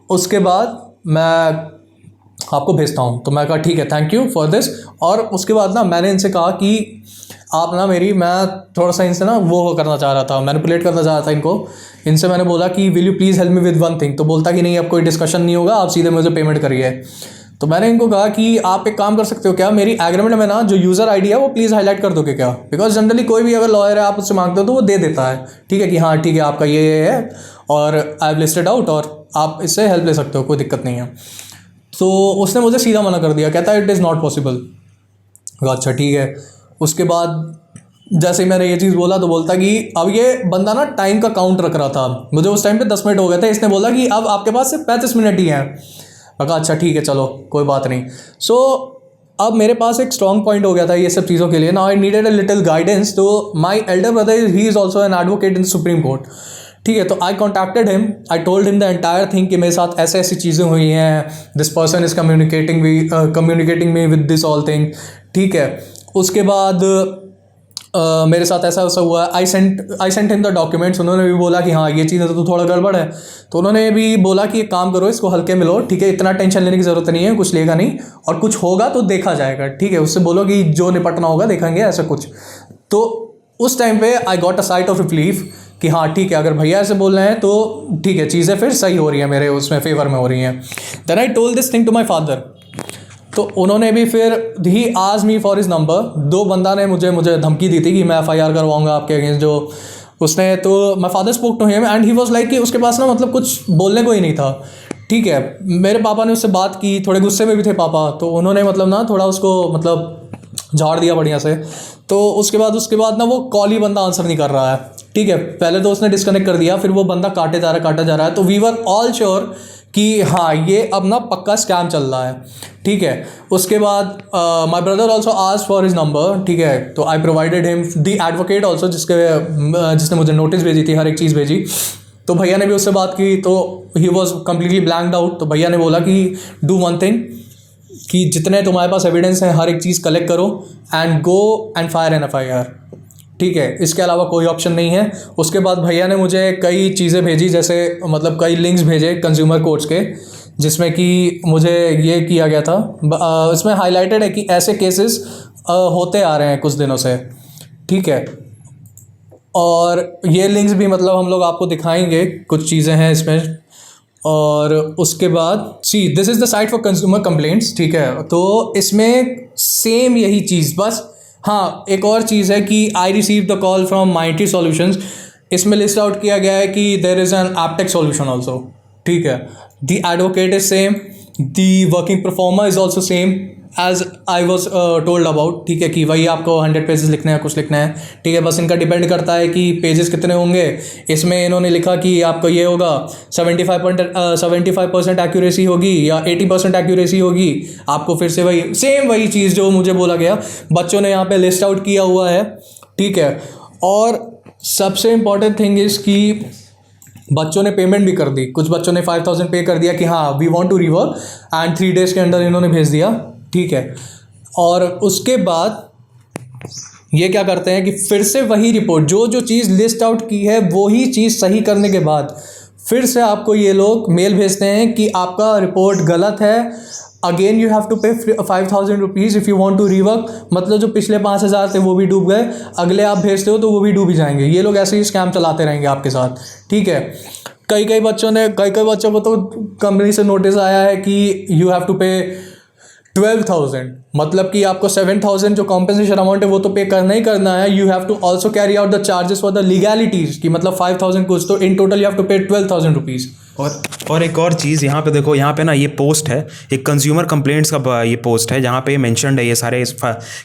उसके बाद मैं आपको भेजता हूँ। तो मैं कहा ठीक है थैंक यू फॉर दिस। और उसके बाद ना मैंने इनसे कहा कि आप ना मैं थोड़ा सा इनसे ना वो करना चाह रहा था, मैनिपुलेट करना चाह रहा था इनको। इनसे मैंने बोला कि will you please help me with one thing. तो बोलता कि नहीं अब कोई डिस्कशन नहीं होगा, आप सीधे मुझे पेमेंट करिए। तो मैंने इनको कहा कि आप एक काम कर सकते हो क्या, मेरी एग्रीमेंट में ना जो यूज़र ID है वो प्लीज़ हाईलाइट कर दोगे क्या। बिकॉज जनरली कोई भी अगर लॉयर है आप उससे मांगते हो तो वो दे देता है, ठीक है कि हाँ ठीक है आपका ये है और आई हैव लिस्टेड आउट और आप इससे हेल्प ले सकते हो, कोई दिक्कत नहीं है। तो उसने मुझे सीधा मना कर दिया, कहता है इट इज़ नॉट पॉसिबल। अच्छा ठीक है। उसके बाद जैसे ही मैंने ये चीज़ बोला तो बोलता कि अब ये बंदा ना टाइम का काउंट रख रहा था। मुझे उस टाइम पे 10 मिनट हो गए थे। इसने बोला कि अब आपके पास सिर्फ 35 मिनट ही हैं। मैं कहा अच्छा ठीक है चलो कोई बात नहीं। सो अब मेरे पास एक स्ट्रॉन्ग पॉइंट हो गया था ये सब चीज़ों के लिए। Now I needed a little guidance. तो my elder brother he is also an advocate in supreme court, ठीक है। तो I contacted him, I told him the entire thing कि मेरे साथ ऐसे ऐसी चीज़ें हुई हैं, this person is communicating me with this all thing, ठीक है। उसके बाद मेरे साथ ऐसा ऐसा हुआ। I sent him the documents. उन्होंने भी बोला कि हाँ ये चीज़ तो थोड़ा गड़बड़ है। तो उन्होंने भी बोला कि एक काम करो इसको हल्के में लो, ठीक है इतना टेंशन लेने की ज़रूरत नहीं है, कुछ लेगा नहीं और कुछ होगा तो देखा जाएगा, ठीक है। उससे बोलो कि जो निपटना होगा देखेंगे ऐसा कुछ। तो उस टाइम पे I got a site of relief कि हाँ ठीक है अगर भैया ऐसे बोल रहे हैं तो ठीक है चीज़ें फिर सही हो रही हैं, मेरे उसमें फेवर में हो रही हैं। Then I told this thing to my father. तो उन्होंने भी फिर ही asked me for his number. 2 बंदा ने मुझे धमकी दी थी कि मैं FIR करवाऊंगा आपके अगेंस्ट जो उसने। तो my father spoke to him and he was like कि उसके पास ना मतलब कुछ बोलने को ही नहीं था, ठीक है। मेरे पापा ने उससे बात की, थोड़े गुस्से में भी थे पापा। तो उन्होंने मतलब ना थोड़ा उसको मतलब झाड़ दिया बढ़िया से। तो उसके बाद ना वो कॉल ही बंदा आंसर नहीं कर रहा है, ठीक है। पहले तो उसने डिस्कनेक्ट कर दिया, फिर वो बंदा काटा जा रहा है। तो वी वर ऑल श्योर कि हाँ ये अब ना पक्का स्कैम चल रहा है, ठीक है। उसके बाद my brother also asked for his number, ठीक है। तो I provided him the advocate also जिसने मुझे नोटिस भेजी थी, हर एक चीज़ भेजी। तो भैया ने भी उससे बात की तो he was completely blanked out. तो भैया ने बोला कि डू वन थिंग कि जितने तुम्हारे पास एविडेंस हैं हर एक चीज़ कलेक्ट करो and go and fire an FIR, ठीक है। इसके अलावा कोई ऑप्शन नहीं है। उसके बाद भैया ने मुझे कई चीज़ें भेजी, जैसे मतलब कई लिंक्स भेजे कंज्यूमर कोर्ट्स के, जिसमें कि मुझे ये किया गया था। इसमें हाईलाइटेड है कि ऐसे केसेस होते आ रहे हैं कुछ दिनों से, ठीक है। और ये लिंक्स भी मतलब हम लोग आपको दिखाएंगे, कुछ चीज़ें हैं इसमें। और उसके बाद see this is the site for consumer complaints, ठीक है। तो इसमें सेम यही चीज़, बस हाँ एक और चीज़ है कि I receive the call from Mighty Solutions. इसमें लिस्ट आउट किया गया है कि there is an Aptech solution also, ठीक है। The advocate is same, the working performer is also same as I was told about, ठीक है। कि वही आपको 100 पेजेस लिखने हैं, कुछ लिखना है, ठीक है। बस इनका डिपेंड करता है कि पेजेस कितने होंगे। इसमें इन्होंने लिखा कि आपको ये होगा 75% एक्यूरेसी होगी या 80% एक्यूरेसी होगी। आपको फिर से वही चीज़ जो मुझे बोला गया, बच्चों ने यहाँ पे लिस्ट आउट किया हुआ है, ठीक है। और सबसे इम्पॉर्टेंट थिंग इज़ कि बच्चों ने पेमेंट भी कर दी। कुछ बच्चों ने 5,000 पे कर दिया कि हाँ we want to rework and 3 days के अंदर इन्होंने भेज दिया, ठीक है। और उसके बाद ये क्या करते हैं कि फिर से वही रिपोर्ट, जो चीज़ लिस्ट आउट की है वही चीज़ सही करने के बाद फिर से आपको ये लोग मेल भेजते हैं कि आपका रिपोर्ट गलत है, again you have to pay 5,000 rupees if you want to rework. मतलब जो पिछले 5,000 थे वो भी डूब गए, अगले आप भेजते हो तो वो भी डूब ही जाएंगे। ये लोग ऐसे ही स्कैम चलाते रहेंगे आपके साथ, ठीक है। कई बच्चों को तो कंपनी से नोटिस आया है कि यू हैव टू पे 12,000, मतलब कि आपको 7,000 जो कॉम्पेंसेशन अमाउंट है वो तो पे करना ही करना है। You have to also carry out the charges for the legalities की, मतलब 5,000 कुछ, तो in total you have to pay 12,000 rupees. और एक और चीज़ यहाँ पे देखो, यहाँ पे ना ये पोस्ट है, एक कंज्यूमर कंप्लेंट्स का ये पोस्ट है जहाँ पे मेंशन्ड है ये सारे,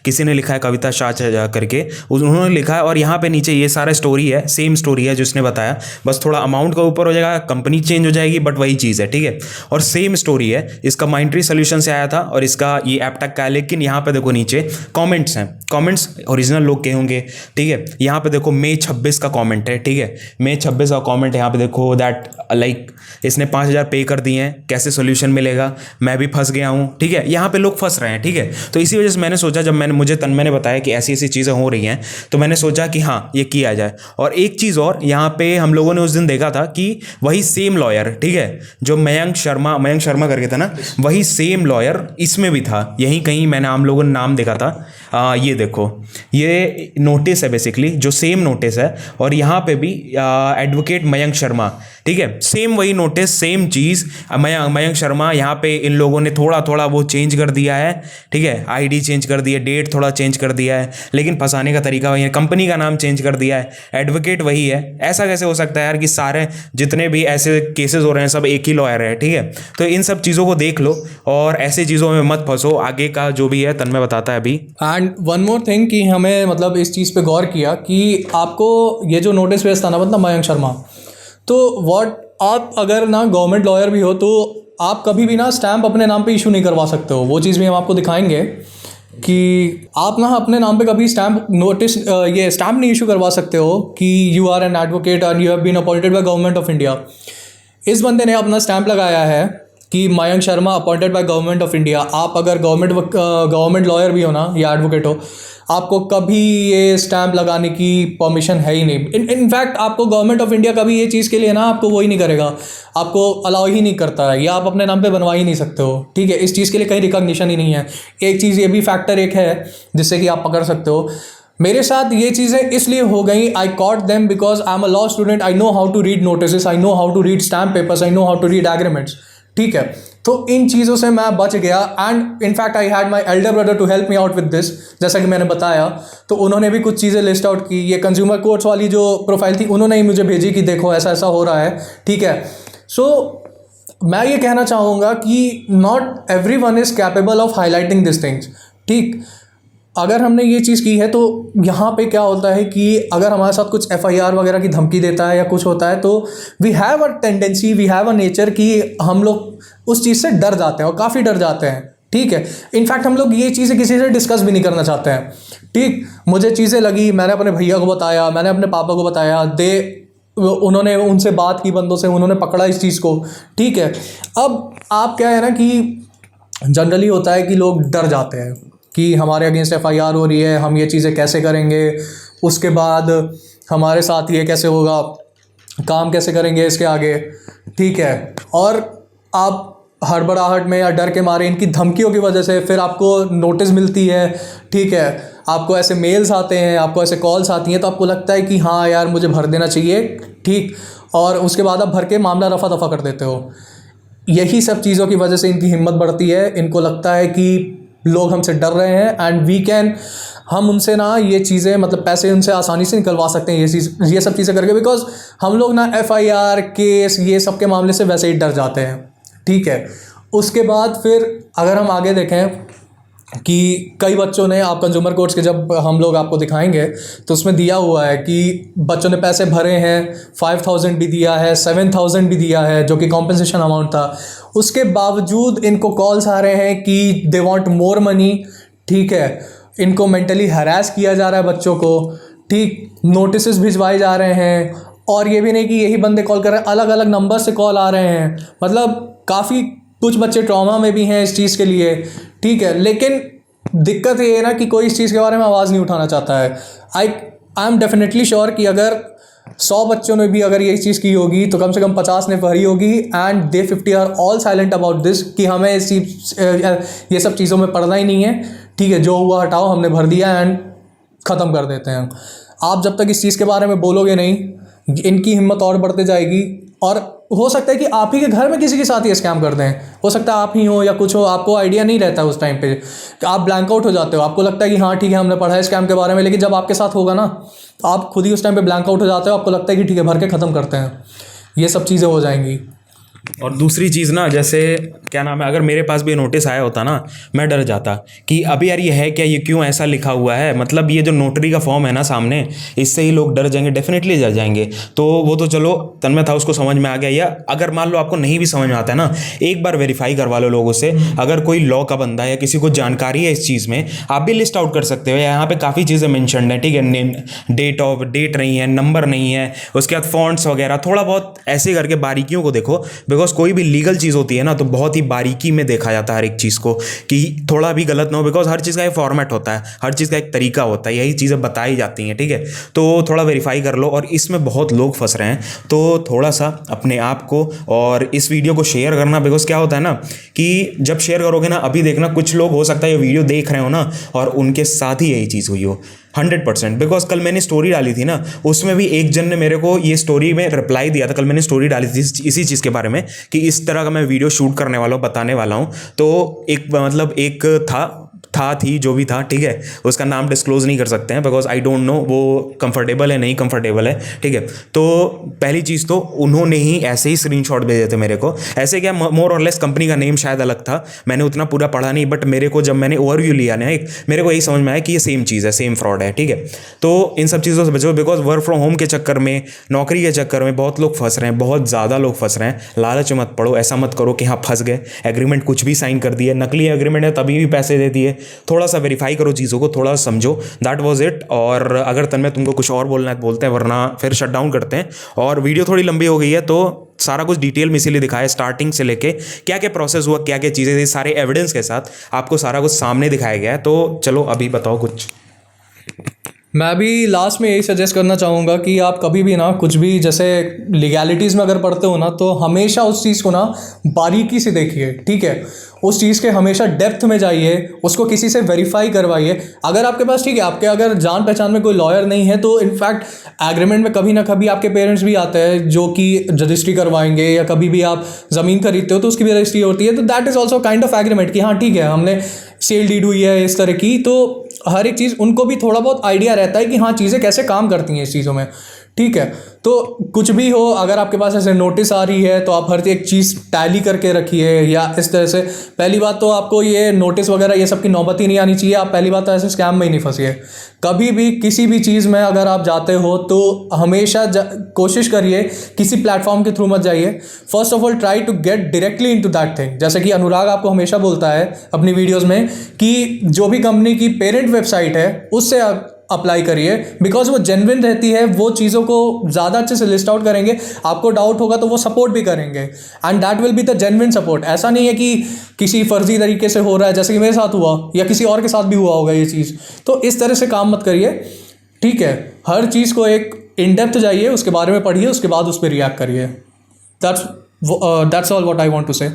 किसी ने लिखा है कविता शाह करके, उन्होंने लिखा है, और यहाँ पे नीचे ये सारा स्टोरी है, सेम स्टोरी है जिसने बताया, बस थोड़ा अमाउंट का ऊपर हो जाएगा, कंपनी चेंज हो जाएगी, बट वही चीज़ है, ठीक है। और सेम स्टोरी है, इसका माइंडट्री सोल्यूशन से आया था और इसका ये एपटेक का है। लेकिन यहाँ पे देखो नीचे कॉमेंट्स हैं, कॉमेंट्स ओरिजिनल लोग के होंगे, ठीक है। यहाँ पे देखो मई 26 का कॉमेंट है, ठीक है, मई 26 का कॉमेंट यहाँ पे देखो, दैट लाइक इसने 5,000 पे कर दिए हैं, कैसे सोल्यूशन मिलेगा, मैं भी फंस गया हूँ, ठीक है। यहाँ पे लोग फंस रहे हैं, ठीक है। तो इसी वजह से मैंने सोचा, जब मुझे तन्मय ने बताया कि ऐसी ऐसी चीज़ें हो रही हैं, तो मैंने सोचा कि हाँ ये किया जाए। और एक चीज़ और, यहाँ पे हम लोगों ने उस दिन देखा था कि वही सेम लॉयर, ठीक है, जो मयंक शर्मा करके था ना, वही सेम लॉयर इसमें भी था, यहीं कहीं मैंने हम लोगों ने नाम देखा था। ये देखो, ये नोटिस है बेसिकली, जो सेम नोटिस है, और यहाँ पे भी एडवोकेट मयंक शर्मा, ठीक है, सेम वही नोटिस, सेम चीज़, मयंक शर्मा। यहाँ पे इन लोगों ने थोड़ा थोड़ा वो चेंज कर दिया है, ठीक है, आईडी चेंज कर दिया, डेट थोड़ा चेंज कर दिया है, लेकिन फंसाने का तरीका वही है, कंपनी का नाम चेंज कर दिया है, एडवोकेट वही है। ऐसा कैसे हो सकता है यार कि सारे जितने भी ऐसे केसेस हो रहे हैं सब एक ही लॉयर है, ठीक है। तो इन सब चीज़ों को देख लो और ऐसी चीज़ों में मत फंसो। आगे का जो भी है तन्मय बताता है अभी। एंड वन मोर थिंग कि हमें मतलब इस चीज़ पे गौर किया कि आपको ये जो नोटिस भेजता ना, मतलब मयंक शर्मा, तो व्हाट, आप अगर ना गवर्नमेंट लॉयर भी हो तो आप कभी भी ना स्टैंप अपने नाम पे इशू नहीं करवा सकते हो। वो चीज़ भी हम आपको दिखाएंगे कि आप ना अपने नाम पे कभी स्टैंप नोटिस ये स्टैंप नहीं इशू करवा सकते हो कि you are an advocate and you have been appointed by government of India. इस बंदे ने अपना स्टैंप लगाया है कि Mayank Sharma appointed by government of India. आप अगर गवर्नमेंट लॉयर भी हो ना या एडवोकेट हो, आपको कभी ये स्टैंप लगाने की परमिशन है ही नहीं। इनफैक्ट आपको गवर्नमेंट ऑफ इंडिया कभी ये चीज़ के लिए ना आपको वो ही नहीं करेगा, आपको अलाउ ही नहीं करता है, या आप अपने नाम पे बनवा ही नहीं सकते हो, ठीक है। इस चीज़ के लिए कहीं रिकॉग्निशन ही नहीं है। एक चीज़ ये भी फैक्टर एक है जिससे कि आप पकड़ सकते हो। मेरे साथ ये चीज़ें इसलिए हो गई, I caught them because I am a law student, I know how to read notice, I know how to read stamp papers, I know how to read agreements, ठीक है। तो इन चीज़ों से मैं बच गया and in fact I had my elder brother to help me out with this, जैसा कि मैंने बताया। तो उन्होंने भी कुछ चीज़ें लिस्ट आउट की। ये कंज्यूमर कोर्ट्स वाली जो प्रोफाइल थी उन्होंने ही मुझे भेजी कि देखो ऐसा ऐसा हो रहा है, ठीक है। सो मैं ये कहना चाहूँगा कि not every one is capable of highlighting this things, ठीक। अगर हमने ये चीज़ की है तो यहाँ पे क्या होता है कि अगर हमारे साथ कुछ FIR वगैरह की धमकी देता है या कुछ होता है तो we have a tendency, we have a nature कि हम लोग उस चीज़ से डर जाते हैं और काफ़ी डर जाते हैं, ठीक है। इनफैक्ट हम लोग ये चीज़ें किसी से डिस्कस भी नहीं करना चाहते हैं, ठीक। मुझे चीज़ें लगी, मैंने अपने भैया को बताया, मैंने अपने पापा को बताया, उन्होंने उनसे बात की बंदों से, उन्होंने पकड़ा इस चीज़ को, ठीक है। अब आप क्या है ना कि जनरली होता है कि लोग डर जाते हैं कि हमारे अगेंस्ट FIR हो रही है, हम ये चीज़ें कैसे करेंगे, उसके बाद हमारे साथ ये कैसे होगा, काम कैसे करेंगे इसके आगे, ठीक है। और आप हड़बड़ाहट में या डर के मारे इनकी धमकियों की वजह से फिर आपको नोटिस मिलती है, ठीक है, आपको ऐसे मेल्स आते हैं, आपको ऐसे कॉल्स आती हैं, तो आपको लगता है कि हाँ यार मुझे भर देना चाहिए, ठीक। और उसके बाद आप भर के मामला रफा दफा कर देते हो। यही सब चीज़ों की वजह से इनकी हिम्मत बढ़ती है। इनको लगता है कि लोग हमसे डर रहे हैं एंड हम उनसे ना ये चीज़ें, मतलब पैसे उनसे आसानी से निकलवा सकते हैं ये सब चीज़ें करके, बिकॉज हम लोग ना FIR केस ये सब के मामले से वैसे ही डर जाते हैं, ठीक है। उसके बाद फिर अगर हम आगे देखें कि कई बच्चों ने, आप कंज्यूमर कोर्ट्स के जब हम लोग आपको दिखाएंगे तो उसमें दिया हुआ है कि बच्चों ने पैसे भरे हैं, 5,000 भी दिया है, 7,000 भी दिया है जो कि कॉम्पेंसेशन अमाउंट था। उसके बावजूद इनको कॉल्स आ रहे हैं कि दे वांट मोर मनी, ठीक है। इनको मेंटली हरास किया जा रहा है बच्चों को, ठीक। नोटिस भिजवाए जा रहे हैं, और ये भी नहीं कि यही बंदे कॉल कर रहे हैं, अलग अलग नंबर से कॉल आ रहे हैं। मतलब काफ़ी कुछ बच्चे ट्रॉमा में भी हैं इस चीज़ के लिए, ठीक है। लेकिन दिक्कत ये है ना कि कोई इस चीज़ के बारे में आवाज़ नहीं उठाना चाहता है। आई एम डेफिनेटली श्योर कि अगर 100 बच्चों ने भी अगर यही चीज़ की होगी तो कम से कम 50 ने भरी होगी, and they 50 are all silent about this कि हमें इस चीज़ ये सब चीज़ों में पढ़ना ही नहीं है, ठीक है, जो हुआ हटाओ, हमने भर दिया एंड ख़त्म कर देते हैं। आप जब तक इस चीज़ के बारे में बोलोगे नहीं, इनकी हिम्मत और बढ़ते जाएगी, और हो सकता है कि आप ही के घर में किसी के साथ ये स्कैम कर दें। हो सकता है आप ही हो या कुछ हो, आपको आइडिया नहीं रहता है उस टाइम पे, आप ब्लैंक आउट हो जाते हो, आपको लगता है कि हाँ ठीक है हमने पढ़ा है स्कैम के बारे में, लेकिन जब आपके साथ होगा ना तो आप खुद ही उस टाइम पे ब्लैंक आउट हो जाते हो, आपको लगता है कि ठीक है भर के ख़त्म करते हैं। ये सब चीज़ें हो जाएंगी। और दूसरी चीज़ ना, जैसे क्या नाम है, अगर मेरे पास भी नोटिस आया होता ना, मैं डर जाता कि अभी यार ये है क्या, ये क्यों ऐसा लिखा हुआ है, मतलब ये जो नोटरी का फॉर्म है ना सामने, इससे ही लोग डर जाएंगे, डेफिनेटली डर जाएंगे। तो वो तो चलो तन्मय था, उसको समझ में आ गया। या अगर मान लो आपको नहीं भी समझ में आता है ना, एक बार वेरीफाई करवा लो लोगों से। अगर कोई लॉ का बंदा है या किसी को जानकारी है इस चीज़ में, आप भी लिस्ट आउट कर सकते हो। यहाँ पे काफ़ी चीज़ें मेंशन्ड है, ठीक है, डेट नहीं है, नंबर नहीं है, उसके बाद फॉन्ट्स वगैरह, थोड़ा बहुत ऐसे करके बारीकियों को देखो, बिकॉज कोई भी लीगल चीज़ होती है ना तो बहुत ही बारीकी में देखा जाता है हर एक चीज़ को, कि थोड़ा भी गलत ना हो, बिकॉज हर चीज़ का एक फॉर्मेट होता है, हर चीज़ का एक तरीका होता है, यही चीज़ें बताई जाती हैं, ठीक है। तो थोड़ा वेरीफाई कर लो, और इसमें बहुत लोग फंस रहे हैं, तो थोड़ा सा अपने आप को और इस वीडियो को शेयर करना, बिकॉज क्या होता है ना कि जब शेयर करोगे ना, अभी देखना कुछ लोग हो सकता है ये वीडियो देख रहे हो ना और उनके साथ ही यही चीज़ हुई हो 100%। बिकॉज कल मैंने स्टोरी डाली थी ना, उसमें भी एक जन ने मेरे को ये स्टोरी में रिप्लाई दिया था। कल मैंने स्टोरी डाली थी इसी चीज़ के बारे में कि इस तरह का मैं वीडियो शूट करने वाला हूँ, बताने वाला हूँ। तो एक मतलब एक थी जो भी था, ठीक है, उसका नाम डिस्क्लोज नहीं कर सकते हैं बिकॉज आई डोंट नो वो कंफर्टेबल है नहीं कंफर्टेबल है, ठीक है। तो पहली चीज़ तो उन्होंने ही ऐसे ही स्क्रीनशॉट भेजे थे मेरे को, ऐसे क्या, मोर और लेस कंपनी का नेम शायद अलग था, मैंने उतना पूरा पढ़ा नहीं, बट मेरे को जब मैंने ओवरव्यू लिया ना, एक मेरे को यही समझ में आया कि ये सेम चीज़ है, सेम फ्रॉड है, ठीक है। तो इन सब चीज़ों से बचो, बिकॉज वर्क फ्रॉम होम के चक्कर में, नौकरी के चक्कर में बहुत लोग फंस रहे हैं, बहुत ज़्यादा लोग फंस रहे हैं। लालच मत पड़ो, ऐसा मत करो कि हाँ फंस गए, एग्रीमेंट कुछ भी साइन कर दिए, नकली एग्रीमेंट है तभी भी पैसे दे दिए। थोड़ा सा वेरीफाई करो चीज़ों को, थोड़ा समझो, दैट वाज इट। और अगर तन्मय तुमको कुछ और बोलना है तो बोलते हैं, वरना फिर शट डाउन करते हैं। और वीडियो थोड़ी लंबी हो गई है तो सारा कुछ डिटेल में इसीलिए दिखाया, स्टार्टिंग से लेके क्या क्या प्रोसेस हुआ, क्या क्या चीज़ें थी, सारे एविडेंस के साथ आपको सारा कुछ सामने दिखाया गया है। तो चलो अभी बताओ कुछ। मैं भी लास्ट में यही सजेस्ट करना चाहूँगा कि आप कभी भी ना कुछ भी जैसे लीगैलिटीज़ में अगर पढ़ते हो ना, तो हमेशा उस चीज़ को ना बारीकी से देखिए, ठीक है, उस चीज़ के हमेशा डेप्थ में जाइए, उसको किसी से वेरीफाई करवाइए। अगर आपके पास, ठीक है, आपके अगर जान पहचान में कोई लॉयर नहीं है तो इनफैक्ट एग्रीमेंट में कभी ना कभी आपके पेरेंट्स भी आते हैं जो कि रजिस्ट्री करवाएंगे, या कभी भी आप ज़मीन खरीदते हो तो उसकी भी रजिस्ट्री होती है, तो that is also kind of agreement कि हाँ ठीक है हमने सेल डीड हुई है इस तरह की। तो हर एक चीज़ उनको भी थोड़ा बहुत आइडिया रहता है कि हाँ चीज़ें कैसे काम करती हैं इस चीज़ों में, ठीक है। तो कुछ भी हो, अगर आपके पास ऐसे नोटिस आ रही है तो आप हर एक चीज़ टैली करके रखिए, या इस तरह से। पहली बात तो आपको ये नोटिस वगैरह ये सब की नौबत ही नहीं आनी चाहिए। आप पहली बात तो ऐसे स्कैम में ही नहीं फंसिए। कभी भी किसी भी चीज़ में अगर आप जाते हो तो हमेशा कोशिश करिए किसी प्लेटफॉर्म के थ्रू मत जाइए। First of all try to get directly into that thing. जैसे कि अनुराग आपको हमेशा बोलता है अपनी वीडियोज़ में कि जो भी कंपनी की पेरेंट वेबसाइट है उससे अप्लाई करिए, बिकॉज वो जेन्युइन रहती है, वो चीज़ों को ज़्यादा अच्छे से लिस्ट आउट करेंगे, आपको डाउट होगा तो वो सपोर्ट भी करेंगे, and that will be the genuine support. ऐसा नहीं है कि किसी फर्जी तरीके से हो रहा है, जैसे कि मेरे साथ हुआ या किसी और के साथ भी हुआ होगा ये चीज़। तो इस तरह से काम मत करिए, ठीक है। हर चीज़ को एक इन डेप्थ जाइए, उसके बारे में पढ़िए, उसके बाद उस पर रिएक्ट करिए। That's all what I want to say.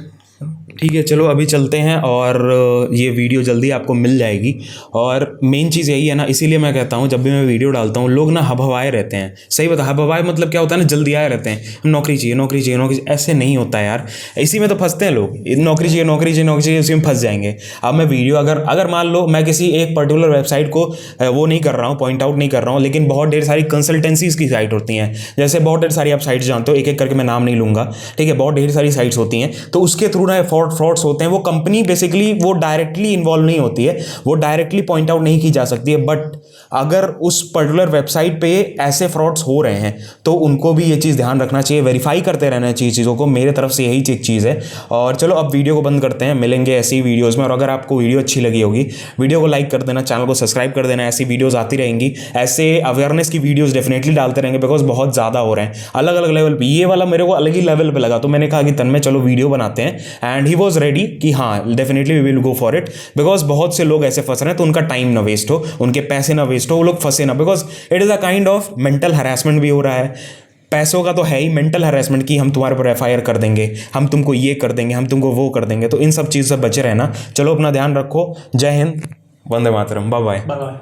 ठीक है, चलो अभी चलते हैं, और ये वीडियो जल्दी आपको मिल जाएगी। और मेन चीज़ यही है ना, इसीलिए मैं कहता हूँ जब भी मैं वीडियो डालता हूँ लोग ना हबहवाए रहते हैं। सही बता, हबहवाए मतलब क्या होता है ना, जल्दी आए रहते हैं, नौकरी चाहिए नौकरी चाहिए नौकरी। ऐसे नहीं होता है यार, इसी में तो फंसते हैं लोग, नौकरी चाहिए नौकरी चाहिए नौकरी चाहिए, इसी में फंस जाएंगे। अब मैं वीडियो अगर मान लो मैं किसी एक पर्टिकुलर वेबसाइट को वो नहीं कर रहा हूँ, पॉइंट आउट नहीं कर रहा हूँ, लेकिन बहुत ढेर सारी कंसल्टेंसीज की साइट होती हैं, जैसे बहुत ढेर सारी आप साइट्स जानते हो, एक एक करके मैं नाम नहीं लूँगा, ठीक है, बहुत ढेर सारी साइट्स होती हैं। तो उसके थ्रू ना फ्रॉड्स होते हैं। वो कंपनी बेसिकली वो डायरेक्टली इन्वॉल्व नहीं होती है, वो डायरेक्टली पॉइंट आउट नहीं की जा सकती है, बट अगर उस पर्टिकुलर वेबसाइट पे ऐसे फ्रॉड्स हो रहे हैं तो उनको भी ये चीज़ ध्यान रखना चाहिए, वेरीफाई करते रहना चाहिए चीज़ों को। मेरे तरफ से यही एक चीज़ है। और चलो अब वीडियो को बंद करते हैं, मिलेंगे ऐसी वीडियोज़ में। और अगर आपको वीडियो अच्छी लगी होगी, वीडियो को लाइक कर देना, चैनल को सब्सक्राइब कर देना। ऐसी वीडियोज़ आती रहेंगी, ऐसे अवेयरनेस की वीडियोज़ डेफिनेटली डालते रहेंगे, बिकॉज बहुत ज़्यादा हो रहे हैं अलग अलग लेवल पे। ये वाला मेरे को अलग ही लेवल पे लगा, तो मैंने कहा कि तन्मय चलो वीडियो बनाते हैं, एंड ही वॉज रेडी कि हाँ definitely we will go for it, because बहुत से लोग ऐसे फंस रहे हैं, तो उनका टाइम ना वेस्ट हो, उनके पैसे ना वेस्ट हो, वो लोग फंसे ना, because it is a kind of mental harassment भी हो रहा है। पैसों का तो है ही, मेंटल हरासमेंट की हम तुम्हारे पर एफआईआर कर देंगे, हम तुमको ये कर देंगे, हम तुमको वो कर देंगे। तो इन सब चीज़ से बचे रहना। चलो अपना ध्यान रखो। जय हिंद, वंदे मातरम, बाय बाय। Bye bye.